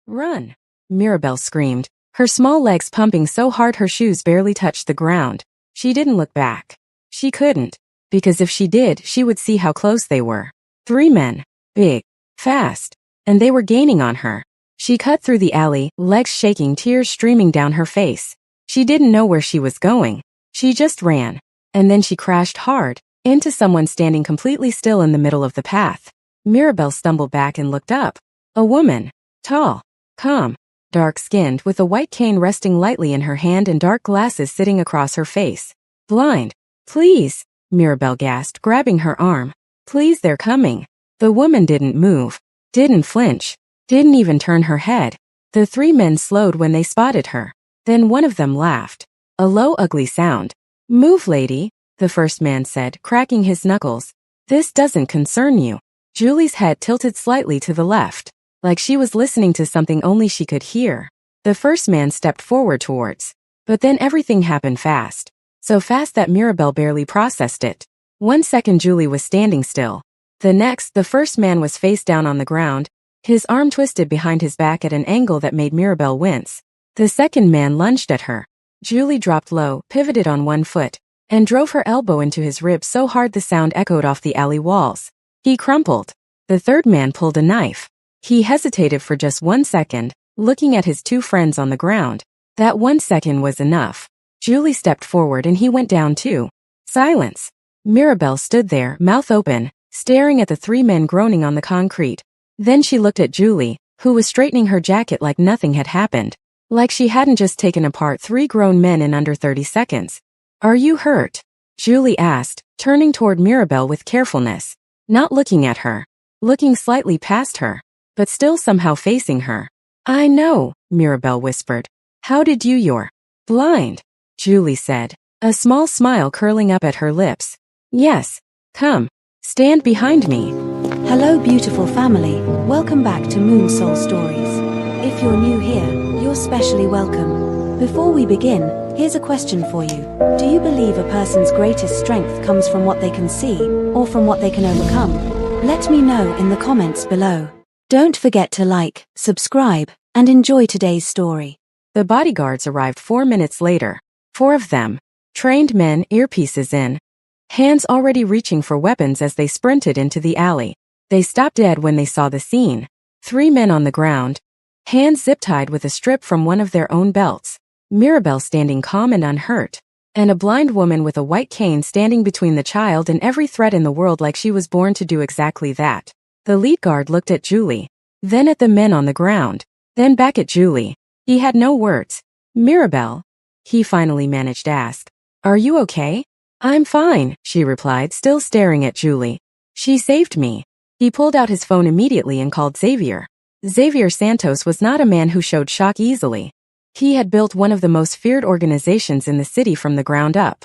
Run! Mirabelle screamed, her small legs pumping so hard her shoes barely touched the ground. She didn't look back. She couldn't, because if she did, she would see how close they were. 3 men. Big. Fast. And they were gaining on her. She cut through the alley, legs shaking, tears streaming down her face. She didn't know where she was going. She just ran. And then she crashed hard into someone standing completely still in the middle of the path. Mirabelle stumbled back and looked up. A woman. Tall. Calm. Dark-skinned, with a white cane resting lightly in her hand and dark glasses sitting across her face. Blind. Please, Mirabelle gasped, grabbing her arm. Please, they're coming. The woman didn't move. Didn't flinch. Didn't even turn her head. The 3 men slowed when they spotted her. Then one of them laughed. A low, ugly sound. Move, lady, the first man said, cracking his knuckles. This doesn't concern you. Julie's head tilted slightly to the left, like she was listening to something only she could hear. The first man stepped forward towards. But then everything happened fast. So fast that Mirabelle barely processed it. 1 second Julie was standing still. The next, the first man was face down on the ground, his arm twisted behind his back at an angle that made Mirabelle wince. The second man lunged at her. Julie dropped low, pivoted on 1 foot, and drove her elbow into his ribs so hard the sound echoed off the alley walls. He crumpled. The third man pulled a knife. He hesitated for just 1 second, looking at his 2 friends on the ground. That 1 second was enough. Julie stepped forward and he went down too. Silence. Mirabelle stood there, mouth open, staring at the 3 men groaning on the concrete. Then she looked at Julie, who was straightening her jacket like nothing had happened. Like she hadn't just taken apart 3 grown men in under 30 seconds. Are you hurt? Julie asked, turning toward Mirabelle with carefulness. Not looking at her. Looking slightly past her. But still somehow facing her. I know, Mirabelle whispered. How did you're blind, Julie said, a small smile curling up at her lips. Yes. Come. Stand behind me. Hello beautiful family, welcome back to Moon Soul Stories. If you're new here, you're specially welcome. Before we begin, here's a question for you. Do you believe a person's greatest strength comes from what they can see, or from what they can overcome? Let me know in the comments below. Don't forget to like, subscribe, and enjoy today's story. The bodyguards arrived 4 minutes later. 4 of them. Trained men, earpieces in. Hands already reaching for weapons as they sprinted into the alley. They stopped dead when they saw the scene. 3 men on the ground. Hands zip-tied with a strip from one of their own belts. Mirabelle standing calm and unhurt. And a blind woman with a white cane standing between the child and every threat in the world like she was born to do exactly that. The lead guard looked at Julie. Then at the men on the ground. Then back at Julie. He had no words. Mirabelle, he finally managed to ask. Are you okay? I'm fine, she replied, still staring at Julie. She saved me. He pulled out his phone immediately and called Xavier. Xavier Santos was not a man who showed shock easily. He had built one of the most feared organizations in the city from the ground up.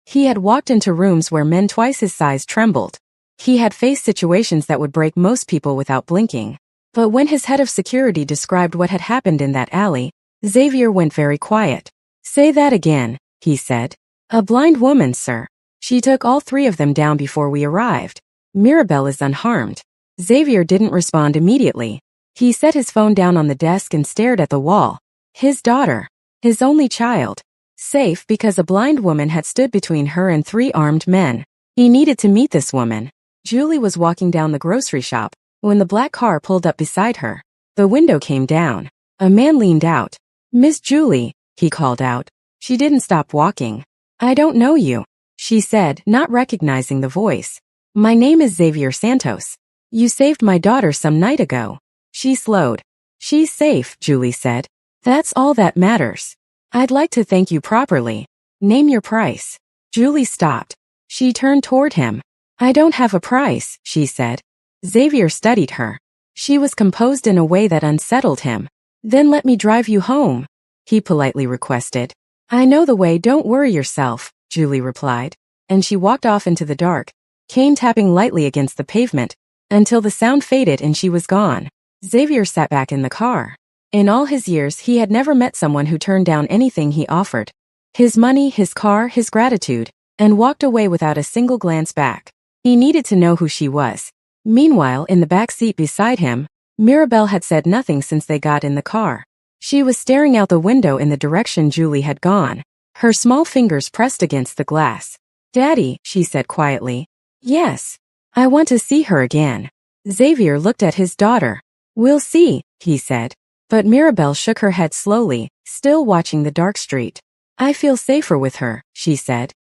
He had walked into rooms where men twice his size trembled. He had faced situations that would break most people without blinking. But when his head of security described what had happened in that alley, Xavier went very quiet. Say that again, he said. A blind woman, sir. She took all 3 of them down before we arrived. Mirabelle is unharmed. Xavier didn't respond immediately. He set his phone down on the desk and stared at the wall. His daughter. His only child. Safe because a blind woman had stood between her and 3 armed men. He needed to meet this woman. Julie was walking down the grocery shop when the black car pulled up beside her. The window came down. A man leaned out. Miss Julie, he called out. She didn't stop walking. I don't know you, she said, not recognizing the voice. My name is Xavier Santos. You saved my daughter some night ago. She slowed. She's safe, Julie said. That's all that matters. I'd like to thank you properly. Name your price. Julie stopped. She turned toward him. I don't have a price, she said. Xavier studied her. She was composed in a way that unsettled him. Then let me drive you home, he politely requested. I know the way, don't worry yourself, Julie replied. And she walked off into the dark, cane tapping lightly against the pavement, until the sound faded and she was gone. Xavier sat back in the car. In all his years, he had never met someone who turned down anything he offered. His money, his car, his gratitude, and walked away without a single glance back. He needed to know who she was. Meanwhile, in the back seat beside him, Mirabel had said nothing since they got in the car. She was staring out the window in the direction Julie had gone, her small fingers pressed against the glass. "Daddy," she said quietly. "Yes. I want to see her again." Xavier looked at his daughter. "We'll see," he said. But Mirabel shook her head slowly, still watching the dark street. "I feel safer with her," she said.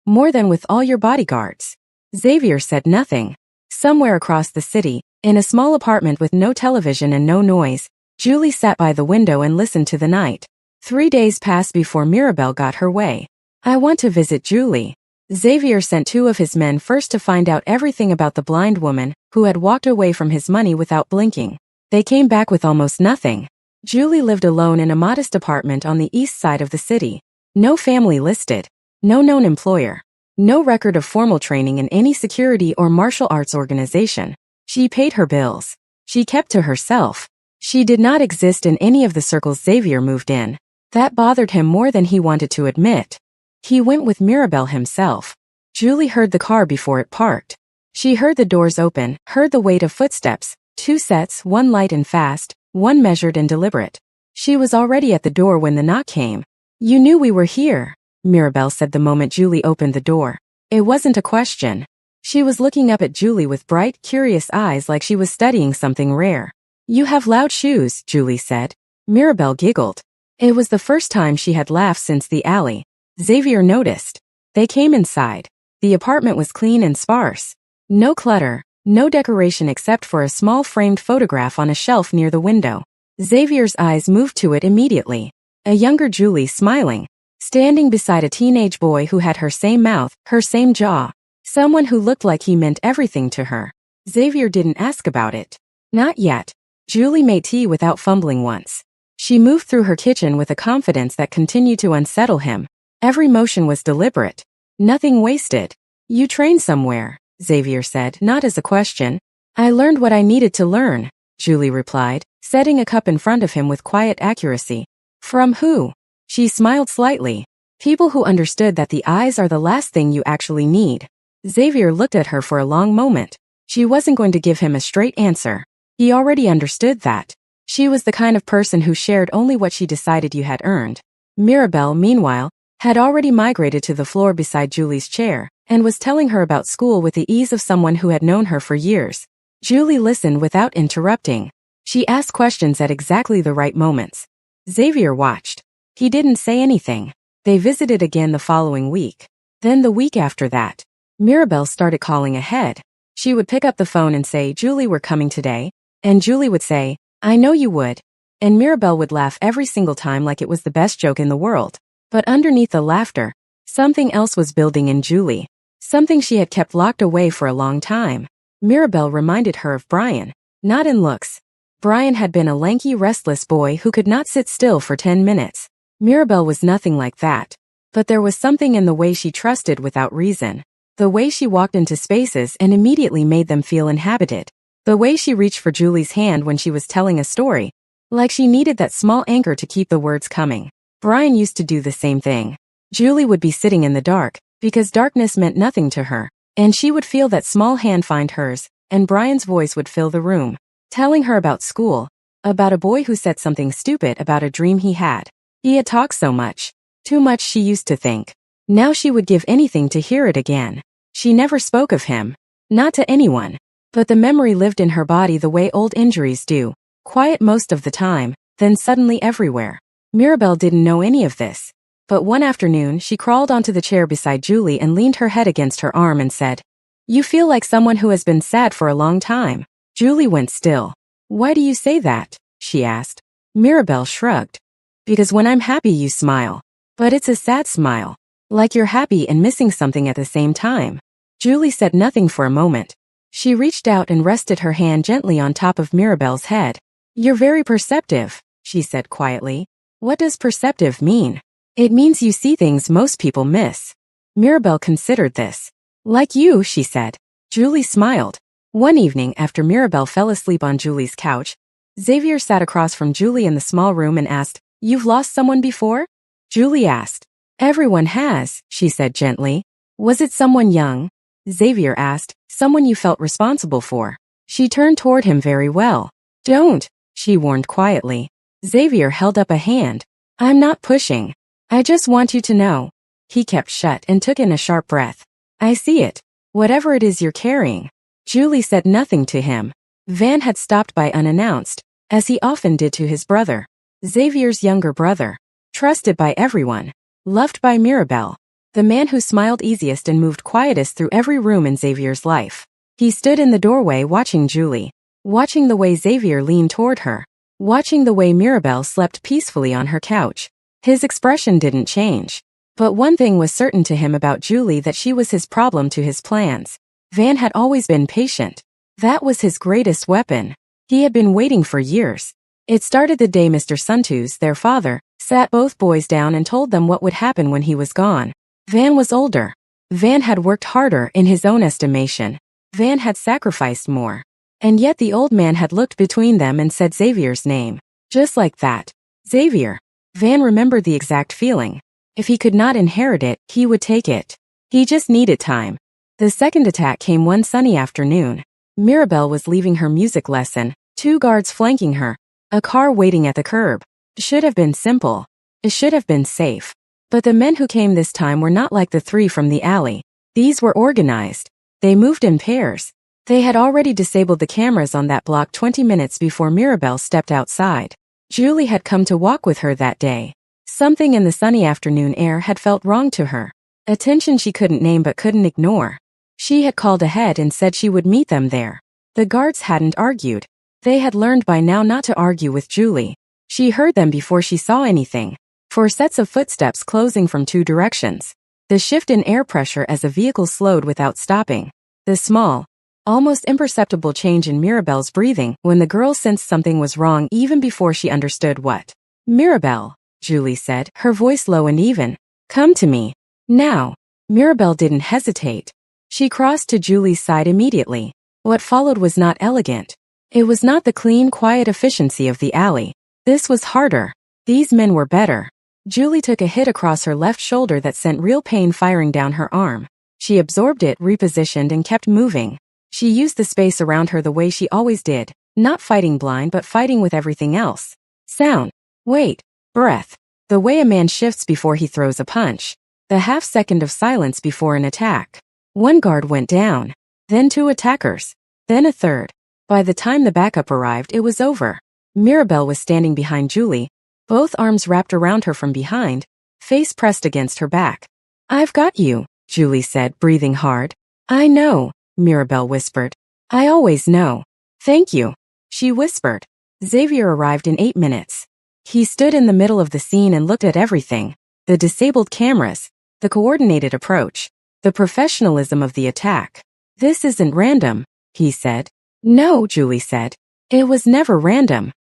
"More than with all your bodyguards." Xavier said nothing. Somewhere across the city, in a small apartment with no television and no noise, Julie sat by the window and listened to the night. 3 days passed before Mirabel got her way. "I want to visit Julie." Xavier sent 2 of his men first to find out everything about the blind woman, who had walked away from his money without blinking. They came back with almost nothing. Julie lived alone in a modest apartment on the east side of the city. No family listed. No known employer. No record of formal training in any security or martial arts organization. She paid her bills. She kept to herself. She did not exist in any of the circles Xavier moved in. That bothered him more than he wanted to admit. He went with Mirabel himself. Julie heard the car before it parked. She heard the doors open, heard the weight of footsteps, 2 sets, 1 light and fast, 1 measured and deliberate. She was already at the door when the knock came. "You knew we were here," Mirabel said the moment Julie opened the door. It wasn't a question. She was looking up at Julie with bright, curious eyes like she was studying something rare. "You have loud shoes," Julie said. Mirabel giggled. It was the first time she had laughed since the alley. Xavier noticed. They came inside. The apartment was clean and sparse. No clutter, no decoration except for a small framed photograph on a shelf near the window. Xavier's eyes moved to it immediately. A younger Julie smiling, standing beside a teenage boy who had her same mouth, her same jaw. Someone who looked like he meant everything to her. Xavier didn't ask about it. Not yet. Julie made tea without fumbling once. She moved through her kitchen with a confidence that continued to unsettle him. Every motion was deliberate. Nothing wasted. "You train somewhere," Xavier said, not as a question. "I learned what I needed to learn," Julie replied, setting a cup in front of him with quiet accuracy. "From who?" She smiled slightly. "People who understood that the eyes are the last thing you actually need." Xavier looked at her for a long moment. She wasn't going to give him a straight answer. He already understood that. She was the kind of person who shared only what she decided you had earned. Mirabel, meanwhile, had already migrated to the floor beside Julie's chair, and was telling her about school with the ease of someone who had known her for years. Julie listened without interrupting. She asked questions at exactly the right moments. Xavier watched. He didn't say anything. They visited again the following week. Then the week after that. Mirabel started calling ahead. She would pick up the phone and say, "Julie, we're coming today." And Julie would say, "I know you would." And Mirabel would laugh every single time like it was the best joke in the world. But underneath the laughter, something else was building in Julie. Something she had kept locked away for a long time. Mirabel reminded her of Brian. Not in looks. Brian had been a lanky, restless boy who could not sit still for 10 minutes. Mirabel was nothing like that. But there was something in the way she trusted without reason. The way she walked into spaces and immediately made them feel inhabited. The way she reached for Julie's hand when she was telling a story. Like she needed that small anchor to keep the words coming. Brian used to do the same thing. Julie would be sitting in the dark, because darkness meant nothing to her, and she would feel that small hand find hers, and Brian's voice would fill the room, telling her about school, about a boy who said something stupid about a dream he had. He had talked so much. Too much, she used to think. Now she would give anything to hear it again. She never spoke of him. Not to anyone. But the memory lived in her body the way old injuries do. Quiet most of the time, then suddenly everywhere. Mirabel didn't know any of this. But one afternoon she crawled onto the chair beside Julie and leaned her head against her arm and said, "You feel like someone who has been sad for a long time." Julie went still. "Why do you say that?" she asked. Mirabel shrugged. "Because when I'm happy you smile. But it's a sad smile. Like you're happy and missing something at the same time." Julie said nothing for a moment. She reached out and rested her hand gently on top of Mirabel's head. "You're very perceptive," she said quietly. "What does perceptive mean?" "It means you see things most people miss." Mirabel considered this. "Like you," she said. Julie smiled. One evening after Mirabel fell asleep on Julie's couch, Xavier sat across from Julie in the small room and asked, "You've lost someone before?" Julie asked. "Everyone has," she said gently. "Was it someone young?" Xavier asked. "Someone you felt responsible for?" She turned toward him very well. Don't, she warned quietly. Xavier held up a hand. I'm not pushing. I just want you to know. He kept shut and took in a sharp breath. I see it. Whatever it is you're carrying. Julie said nothing to him. Van had stopped by unannounced, as he often did to his brother. Xavier's younger brother. Trusted by everyone. Loved by Mirabelle. The man who smiled easiest and moved quietest through every room in Xavier's life. He stood in the doorway watching Julie. Watching the way Xavier leaned toward her. Watching the way Mirabelle slept peacefully on her couch. His expression didn't change. But one thing was certain to him about Julie, that she was his problem to his plans. Van had always been patient. That was his greatest weapon. He had been waiting for years. It started the day Mr. Suntus, their father, sat both boys down and told them what would happen when he was gone. Van was older. Van had worked harder in his own estimation. Van had sacrificed more. And yet the old man had looked between them and said Xavier's name. Just like that. Xavier. Van remembered the exact feeling. If he could not inherit it, he would take it. He just needed time. The second attack came one sunny afternoon. Mirabelle was leaving her music lesson, 2 guards flanking her, a car waiting at the curb. It should have been simple. It should have been safe. But the men who came this time were not like the 3 from the alley. These were organized. They moved in pairs. They had already disabled the cameras on that block 20 minutes before Mirabelle stepped outside. Julie had come to walk with her that day. Something in the sunny afternoon air had felt wrong to her. A tension she couldn't name but couldn't ignore. She had called ahead and said she would meet them there. The guards hadn't argued. They had learned by now not to argue with Julie. She heard them before she saw anything. 4 sets of footsteps closing from 2 directions. The shift in air pressure as a vehicle slowed without stopping. The small, almost imperceptible change in Mirabelle's breathing when the girl sensed something was wrong even before she understood what. Mirabelle, Julie said, her voice low and even. Come to me. Now. Mirabelle didn't hesitate. She crossed to Julie's side immediately. What followed was not elegant. It was not the clean, quiet efficiency of the alley. This was harder. These men were better. Julie took a hit across her left shoulder that sent real pain firing down her arm. She absorbed it, repositioned, and kept moving. She used the space around her the way she always did, not fighting blind but fighting with everything else. Sound. Weight. Breath. The way a man shifts before he throws a punch. The half-second of silence before an attack. 1 guard went down. Then 2 attackers. Then a third. By the time the backup arrived, it was over. Mirabelle was standing behind Julie, both arms wrapped around her from behind, face pressed against her back. I've got you, Julie said, breathing hard. I know, Mirabelle whispered. I always know. Thank you, she whispered. Xavier arrived in 8 minutes. He stood in the middle of the scene and looked at everything. The disabled cameras, the coordinated approach, the professionalism of the attack. This isn't random, he said. No, Julie said. It was never random.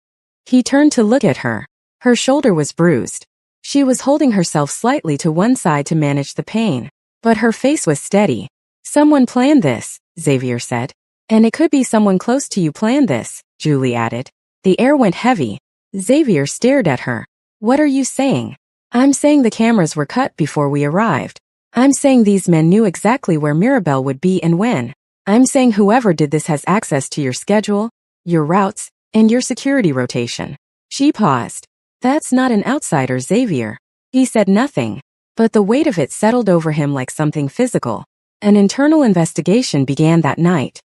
He turned to look at her. Her shoulder was bruised. She was holding herself slightly to one side to manage the pain. But her face was steady. Someone planned this, Xavier said. And it could be someone close to you planned this, Julie added. The air went heavy. Xavier stared at her. What are you saying? I'm saying the cameras were cut before we arrived. I'm saying these men knew exactly where Mirabelle would be and when. I'm saying whoever did this has access to your schedule, your routes, and your security rotation. She paused. That's not an outsider, Xavier. He said nothing, but the weight of it settled over him like something physical. An internal investigation began that night.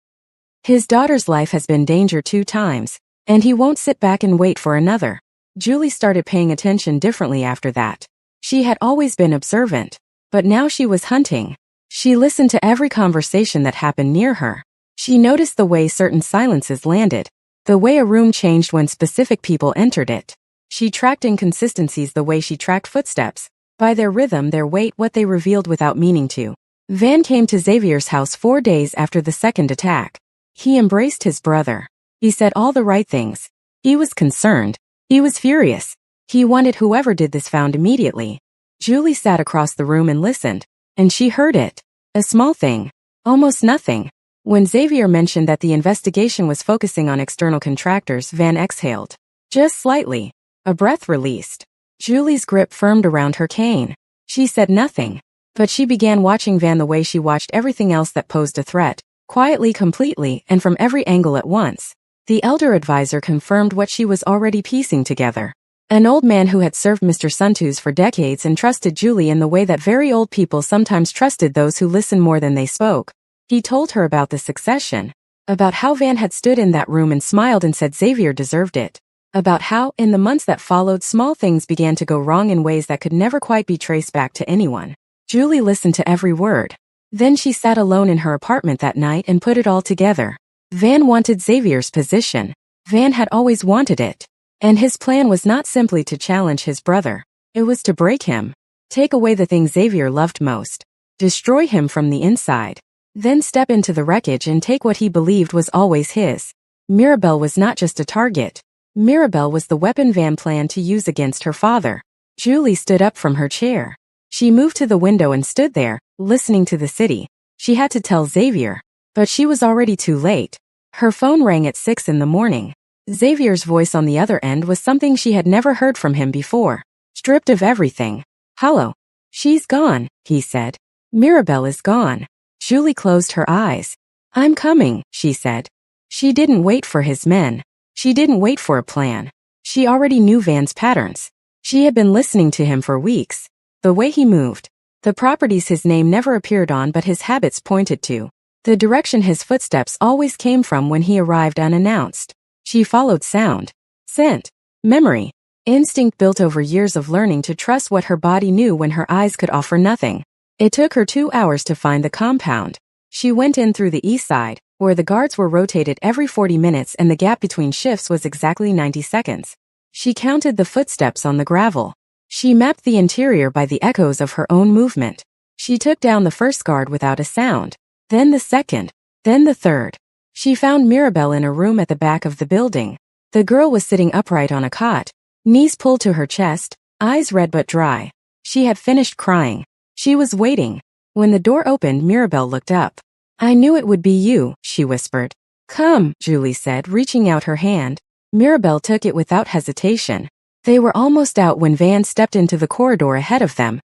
His daughter's life has been danger 2 times, and he won't sit back and wait for another. Julie started paying attention differently after that. She had always been observant, but now she was hunting. She listened to every conversation that happened near her. She noticed the way certain silences landed, the way a room changed when specific people entered it. She tracked inconsistencies the way she tracked footsteps, by their rhythm, their weight, what they revealed without meaning to. Van came to Xavier's house 4 days after the second attack. He embraced his brother. He said all the right things. He was concerned. He was furious. He wanted whoever did this found immediately. Julie sat across the room and listened, and she heard it. A small thing. Almost nothing. When Xavier mentioned that the investigation was focusing on external contractors, Van exhaled. Just slightly. A breath released. Julie's grip firmed around her cane. She said nothing. But she began watching Van the way she watched everything else that posed a threat, quietly, completely, and from every angle at once. The elder advisor confirmed what she was already piecing together. An old man who had served Mr. Suntus for decades and trusted Julie in the way that very old people sometimes trusted those who listened more than they spoke. He told her about the succession. About how Van had stood in that room and smiled and said Xavier deserved it. About how, in the months that followed, small things began to go wrong in ways that could never quite be traced back to anyone. Julie listened to every word. Then she sat alone in her apartment that night and put it all together. Van wanted Xavier's position. Van had always wanted it. And his plan was not simply to challenge his brother. It was to break him. Take away the thing Xavier loved most. Destroy him from the inside. Then step into the wreckage and take what he believed was always his. Mirabelle was not just a target. Mirabelle was the weapon Van planned to use against her father. Julie stood up from her chair. She moved to the window and stood there, listening to the city. She had to tell Xavier. But she was already too late. Her phone rang at 6 in the morning. Xavier's voice on the other end was something she had never heard from him before. Stripped of everything. "Hello." "She's gone," he said. "Mirabelle is gone." Julie closed her eyes. "I'm coming," she said. She didn't wait for his men. She didn't wait for a plan. She already knew Van's patterns. She had been listening to him for weeks. The way he moved. The properties his name never appeared on but his habits pointed to. The direction his footsteps always came from when he arrived unannounced. She followed sound, scent, memory, instinct built over years of learning to trust what her body knew when her eyes could offer nothing. It took her 2 hours to find the compound. She went in through the east side, where the guards were rotated every 40 minutes and the gap between shifts was exactly 90 seconds. She counted the footsteps on the gravel. She mapped the interior by the echoes of her own movement. She took down the first guard without a sound, then the second, then the third. She found Mirabelle in a room at the back of the building. The girl was sitting upright on a cot, knees pulled to her chest, eyes red but dry. She had finished crying. She was waiting. When the door opened, Mirabelle looked up. "I knew it would be you," she whispered. "Come," Julie said, reaching out her hand. Mirabelle took it without hesitation. They were almost out when Van stepped into the corridor ahead of them.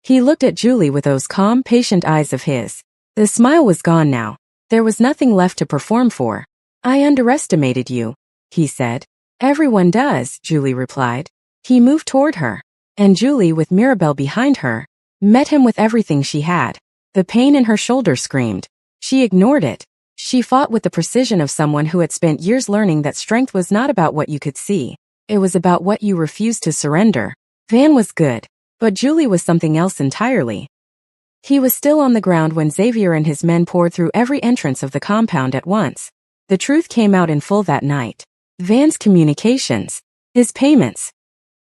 He looked at Julie with those calm, patient eyes of his. The smile was gone now. There was nothing left to perform for. "I underestimated you," he said. "Everyone does," Julie replied. He moved toward her. And Julie, with Mirabelle behind her, met him with everything she had. The pain in her shoulder screamed. She ignored it. She fought with the precision of someone who had spent years learning that strength was not about what you could see. It was about what you refused to surrender. Van was good. But Julie was something else entirely. He was still on the ground when Xavier and his men poured through every entrance of the compound at once. The truth came out in full that night. Van's communications. His payments.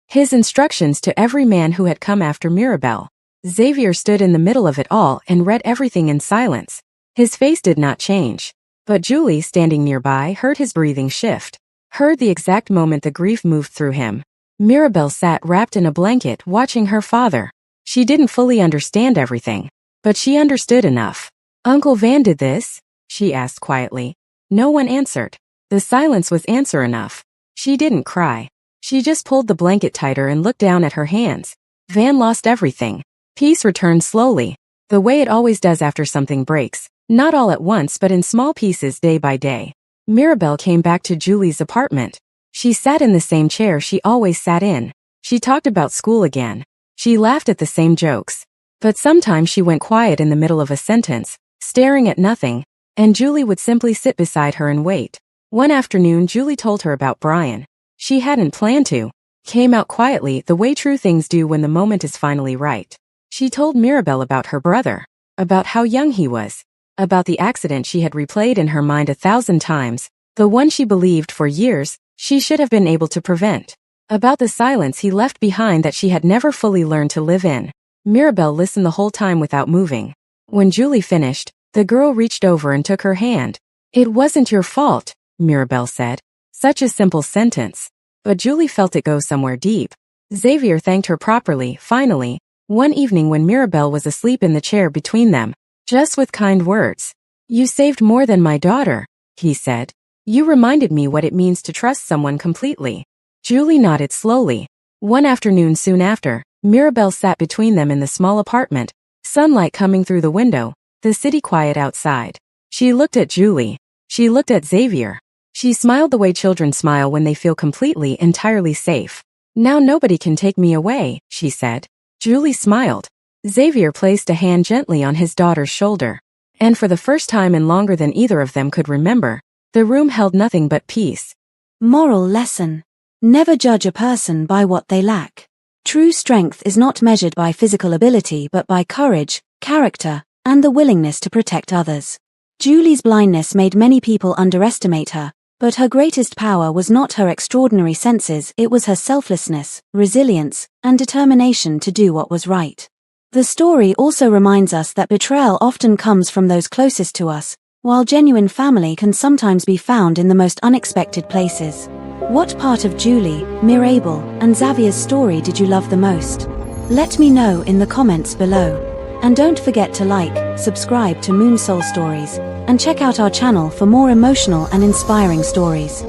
His instructions to every man who had come after Mirabelle. Xavier stood in the middle of it all and read everything in silence. His face did not change. But Julie, standing nearby, heard his breathing shift. Heard the exact moment the grief moved through him. Mirabelle sat wrapped in a blanket, watching her father. She didn't fully understand everything, but she understood enough. "Uncle Van did this?" she asked quietly. No one answered. The silence was answer enough. She didn't cry. She just pulled the blanket tighter and looked down at her hands. Van lost everything. Peace returned slowly, the way it always does after something breaks, not all at once but in small pieces day by day. Mirabelle came back to Julie's apartment. She sat in the same chair she always sat in. She talked about school again. She laughed at the same jokes. But sometimes she went quiet in the middle of a sentence, staring at nothing, and Julie would simply sit beside her and wait. One afternoon, Julie told her about Brian. She hadn't planned to. Came out quietly, the way true things do when the moment is finally right. She told Mirabelle about her brother, about how young he was, about the accident she had replayed in her mind 1,000 times, the one she believed for years she should have been able to prevent. About the silence he left behind that she had never fully learned to live in. Mirabelle listened the whole time without moving. When Julie finished, the girl reached over and took her hand. "It wasn't your fault," Mirabelle said. Such a simple sentence. But Julie felt it go somewhere deep. Xavier thanked her properly, finally, one evening when Mirabelle was asleep in the chair between them, just with kind words. "You saved more than my daughter," he said. "You reminded me what it means to trust someone completely." Julie nodded slowly. One afternoon soon after, Mirabelle sat between them in the small apartment, sunlight coming through the window, the city quiet outside. She looked at Julie. She looked at Xavier. She smiled the way children smile when they feel completely, entirely safe. Now nobody can take me away, she said. Julie smiled. Xavier placed a hand gently on his daughter's shoulder. And for the first time in longer than either of them could remember, the room held nothing but peace. Moral lesson. Never judge a person by what they lack. True strength is not measured by physical ability but by courage, character, and the willingness to protect others. Julie's blindness made many people underestimate her, but her greatest power was not her extraordinary senses, it was her selflessness, resilience, and determination to do what was right. The story also reminds us that betrayal often comes from those closest to us, while genuine family can sometimes be found in the most unexpected places. What part of Julie, Mirabel, and Xavier's story did you love the most? Let me know in the comments below. And don't forget to like, subscribe to Moon Soul Stories, and check out our channel for more emotional and inspiring stories.